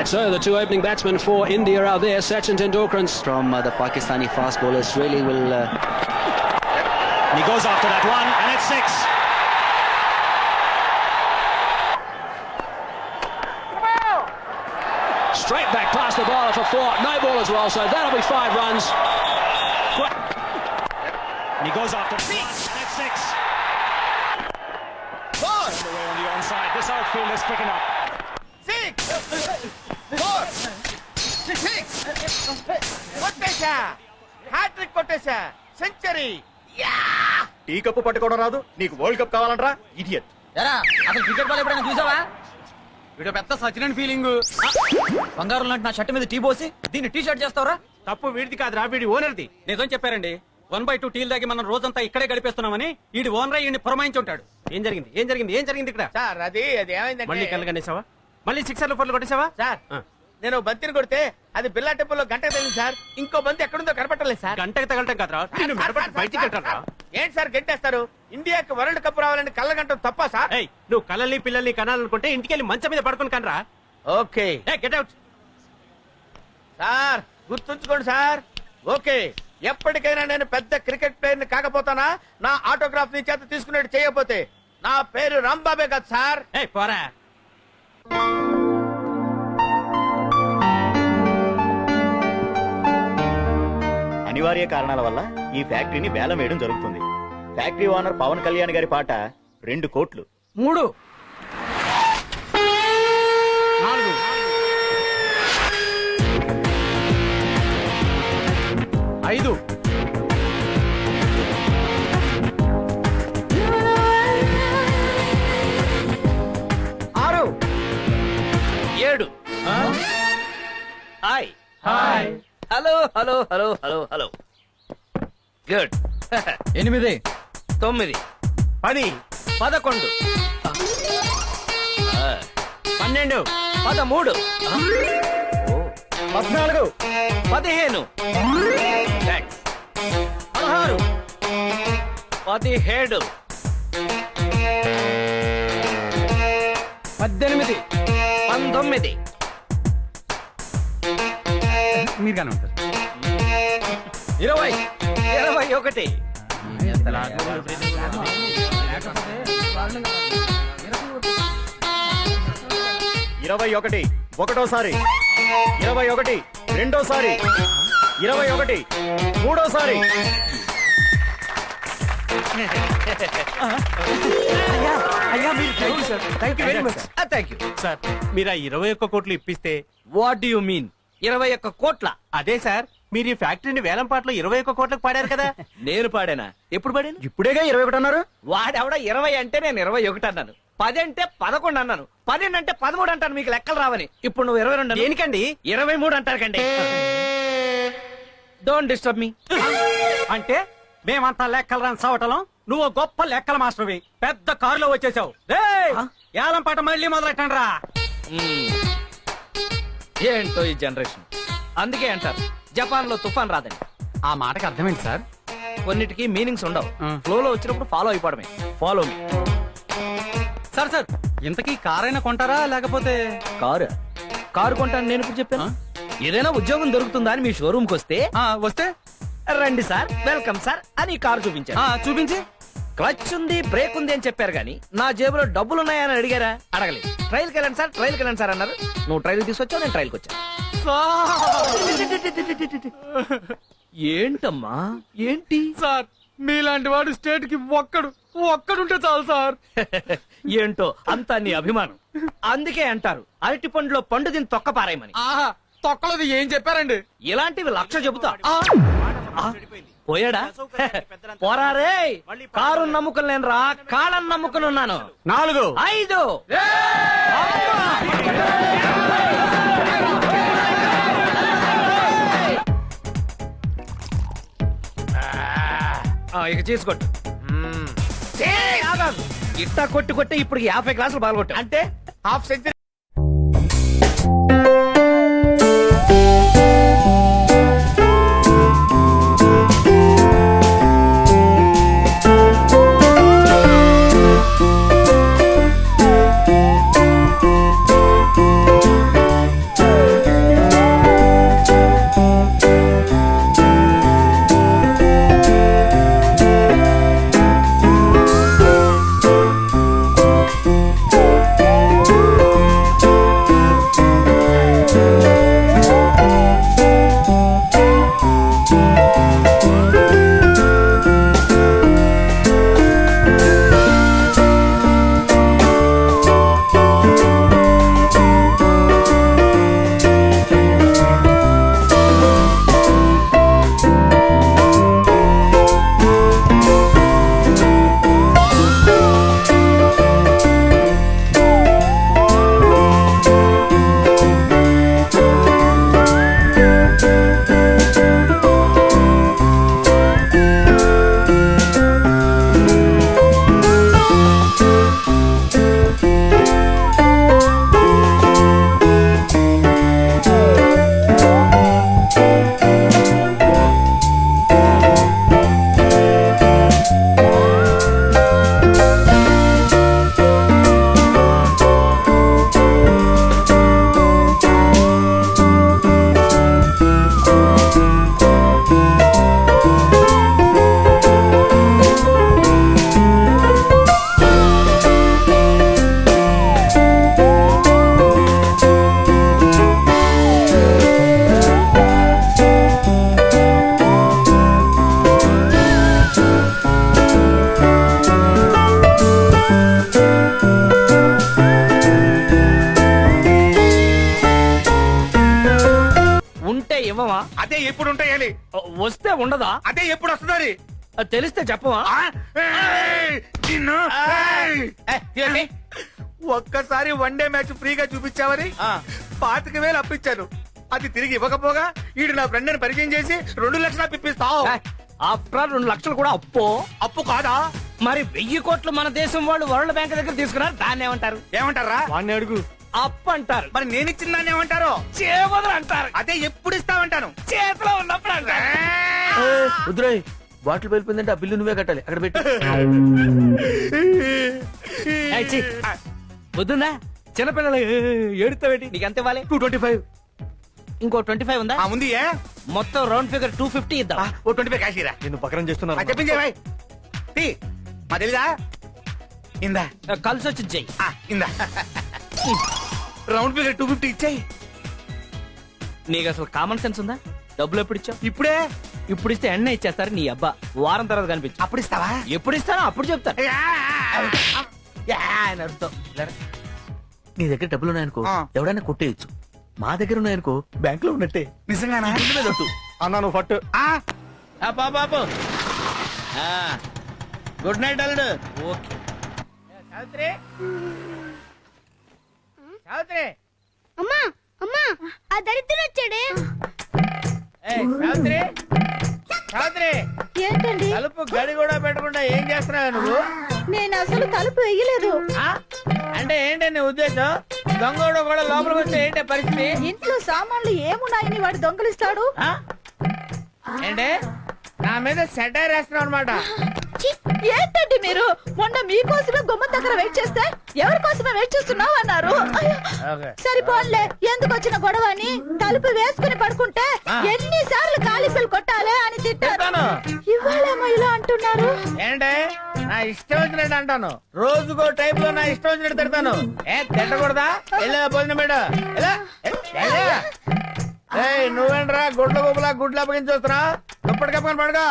So the two opening batsmen for India are there. Sachin Tendulkar from the Pakistani fast bowlers really will. And he goes after that one, and it's 6. Straight back past the bowler for 4. No ball as well, so that'll be 5 runs. And he goes after that one, and it's 6. Away on the onside. This outfield is picking up. 6 4 6 కొట్టేశా, hat trick కొట్టేశా, century. Tea cup పట్టుకోవడం రాదు, నీకు world cup కావాలంటరా idiot. అసలు cricket ball ఎప్పుడైనా చూసావా? వీడు పెద్ద సచిన్ ఫీలింగ్. బంగారం లాంటి నా షర్ట్ మీద టీ పోసి దీన్ని టీ షర్ట్ చేస్తావరా? తప్పు వీడిది కాదురా, వీడి ఓనర్ది. నిజం చెప్పారండి. 1/2 టీల్ దాగి మనం రోజంతా ఇక్కడే గడిపేస్తున్నామని ఈడి ఓనర్ ఈయన్ని పురమాయించి ఉంటాడు. ఏం జరిగింది ఏం జరిగింది ఏం జరిగింది ఇక్కడ? సార్ అది ఏమైందంటే, మళ్ళీ కళ్ళు కనేసావా? మళ్ళీ 6 4 కొట్టేసావా? సార్ నేను బంతిని కొడితే అది బిల్లా టెంపుల్లో గంట తగిలింది సార్. ఇంకో బంతి ఎక్కడుందో కనపట్టలేదు సార్. గంటకి తగలటం కదరా, నేను మెడపట్టి బయటికి కట్టరా. ఏంటి సార్ గంటేస్తారు? ఇండియాకి వరల్డ్ కప్ రావాలని కళ్ళ గంట తప్ప సార్? ఏయ్, నువ్వు కళ్ళని పిల్లల్ని కనాలనుకుంటే ఇంటికి వెళ్ళి మంచం మీద పడుకొని కనరా. Okay get out. సార్ గుర్తుంచుకోండి సార్. ఓకే, ఎప్పటికైనా నేను పెద్ద క్రికెట్ ప్లేయర్ ని కాకపోతానా నా ఆటోగ్రాఫ్ ని చేత తీసుకునేట్టు చేయకపోతే నా పేరు రాంబాబే కదా సార్. ఏయ్ పోరా. అనివార్య కారణాల వల్ల ఈ ఫ్యాక్టరీని వేలం వేయడం జరుగుతుంది. ఫ్యాక్టరీ ఓనర్ పవన్ కళ్యాణ్ గారి పాట 2 కోట్లు. 3 4 5 6 7. Hi hi. Hello hello hello hello hello. Good. 8 9 10 11 12 13 14 15 16 17 18 19 మీరుగానే ఉంటారు. 20 21 21 ఒకటోసారి, 21 రెండోసారి, 21 మూడోసారి. అయ్యా మీరు thank you sir. Thank you very much. Thank you. Sir, మీరు ఆ 21 కోట్లు ఇప్పిస్తే. వాట్ డు యు మీన్ 21 కోట్ల? అదే సార్, మీరు ఈ ఫ్యాక్టరీని వేలం పాటలో 21 కోట్లకు పాడారు కదా. నేను పాడానా? ఎప్పుడు పాడాను? ఇప్పుడేగా 21 అన్నారు. వాడెవడ 20 అంటే నేను 21 అన్నాను. 10 అంటే 11 అన్నాను. 12 అంటే 13 అంటాను. మీకు లెక్కలు రావని. ఇప్పుడు నువ్వు 22 దేనికండి? 23 అంటారు కండి. Don't disturb me. అంటే మేమంతా లెక్కలు రాని సవటలం, నువ్వు గొప్ప లెక్కల మాస్టర్వి. పెద్ద కారులో వచ్చేసావు. ఏలం పాట మళ్ళీ మొదలెట్టండి రా. ఏంటో ఈ జనరేషన్. అందుకే అంటారు జపాన్ లో తుఫాన్ రాదని. ఆ మాటకి అర్థమైంది సార్. కొన్నిటికి మీనింగ్స్ ఉండవు. ఫ్లో లో వచ్చినప్పుడు ఫాలో అయిపోవడమే. Follow me. సార్ సార్ ఇంతకీ కారైనా కొంటారా లేకపోతే? కారు కొంటాను నేను ఇప్పుడు చెప్పాను. ఏదైనా ఉద్యోగం దొరుకుతుందా అని మీ షోరూమ్ కి వస్తే వస్తే రండి సార్, వెల్కమ్ సార్ అని కారు చూపించారు. చూపించి క్లచ్ ఉంది, బ్రేక్ ఉంది అని చెప్పారు కానీ నా జేబులో డబ్బులు ఉన్నాయని అడిగారా? అడగలేదు. ట్రైల్కి వెళ్ళండి సార్, ట్రైల్కి వెళ్ళండి సార్ అన్నారు. నువ్వు ట్రైల్ తీసుకొచ్చావు, నేను ట్రైల్కి వచ్చాను. ఏంటమ్మా ఏంటి? సార్ మీలాంటి వాడు స్టేట్ కి ఒక్కడుంటే చాలు సార్. ఏంటో అంతా నీ అభిమానం. అందుకే అంటారు అరటి పండులో పండు దీన్ని తొక్క పారాయమని. ఆహా, తొక్కలది ఏం చెప్పారండి? ఇలాంటివి 1,00,000 చెబుతా. పోయాడా? పోరారే. కారు నమ్ముకుని నేను రా, కాళ్ళని నమ్ముకుని ఉన్నాను. 4 5 ఇక చేసుకోట్టు. ఇట్టా కొట్టి ఇప్పుడు 50 గ్లాసులు బాగా అంటే హాఫ్ సెంచరీ వస్తే ఉండదా? అదే ఎప్పుడు వస్తుంది? అది తెలిస్తే చెప్పవా? ఒక్కసారి వన్ డే మ్యాచ్ ఫ్రీగా చూపించావని 25,000 అప్పించాను. అది తిరిగి ఇవ్వకపోగా ఈడు నా ఫ్రెండ్ అని పరిచయం చేసి 2 లక్షలు పిప్పిస్తావు. ఆఫ్టర్ 2 లక్షలు కూడా అప్పు. అప్పు కాదా? మరి 1000 కోట్లు మన దేశం వాళ్ళు వరల్డ్ బ్యాంక్ దగ్గర తీసుకున్నారు, దాన్ని ఏమంటారు? ఏమంటారా? వాడిని అడుగు. అప్పు అంటారు. మరి నేను ఇచ్చిన దాన్ని ఏమంటారు? చేవదలు అంటారు. అదే ఎప్పుడు ఇస్తామంటాను. చేతిలో ఉన్నప్పుడు అంటారు. రుద్రాయ్ బాటిల్ వెళ్ళిపోయిందంటే ఆ బిల్లు నువ్వే కట్టాలి. అక్కడ పెట్టి వద్దుందా? చిన్నపిల్లలు ఏడుతావేటి? నీకు ఎంత ఇవ్వాలి? 225. ఇంకో 25 ఉందా? ఉంది. మొత్తం రౌండ్ ఫిగర్ 250 ఇద్దాం. ఓ 25 కాశీరా. నిన్ను పకరం చేస్తున్నారు. చెప్పించే భాయ్. మా తెలీదా? ఇందా కలిసి వచ్చి చెయ్యి. ఇందా రౌండ్ ఫిగర్ 250 ఇచ్చాయి. నీకు అసలు కామన్ సెన్స్ ఉందా? డబ్బులు ఎప్పుడు ఇచ్చావు? ఇప్పుడే. ఇప్పుడు ఇస్తే ఎన్న ఇచ్చేస్తారు నీ అబ్బా. వారం తర్వాత కనిపించు. అప్పుడు ఇస్తావా? ఎప్పుడు ఇస్తానో అప్పుడు చెప్తాను. అని అర్థం. నీ దగ్గర డబ్బులు ఉన్నాయనుకో ఎవడైనా కొట్టేయచ్చు. మా దగ్గర ఉన్నాయనుకో బ్యాంక్ లో ఉన్నట్టే. నిజంగానా? అన్నా నువ్వు ఫట్టు. బాబు గుడ్ నైట్ అల్లుడు. ఓకే. సావిత్రి సావిత్రి అమ్మా అమ్మా ఆ దరిద్రుడు వచ్చాడే. సావిత్రి సావిత్రి ఏంటండి? తలుపు గడి కూడా పెట్టకుండా ఏం చేస్తున్నావు నువ్వు? నేను అసలు తలుపు వేయలేదు. అంటే ఏంటి నీ ఉద్దేశం? దొంగోడు కూడా లోపలికి వస్తే ఏంటి పరిస్థితి? ఇంట్లో సామాన్లు ఏమున్నాయని వాడు దొంగలిస్తాడు. ఏంటి నా మీద సెటైర్ వేస్తున్నావు అనమాట? ఛీ, ఏంటండి మీరు? మొన్న మీకోసమే గుమ్మం దగ్గర వెయిట్ చేస్తే ఎవరి కోసమే వెయిట్ చేస్తున్నావు అన్నారు. అయ్యో, సరిపోన్లే, ఎందుకు వచ్చిన గొడవ అని తలుపు వేసుకుని పడుకుంటే ఎన్నిసార్లు కాలిఫీలు కొట్టాలి అని తిట్టాను. ఇవాళేమో ఇలా అంటున్నారు. ఏంటే నా ఇష్టం వచ్చినట్టు అంటాను. రోజుకో టైప్ లో నా ఇష్టం వచ్చినట్టు తిడతాను. తిట్టకూడదా? వెళ్ళా భోజనం పెట్ట. నువ్వేంట్రా గుడ్ల గుబులా గుడ్లు అప్పగించి వస్తున్నా? దుప్పటి కప్పుకొని పడుకో.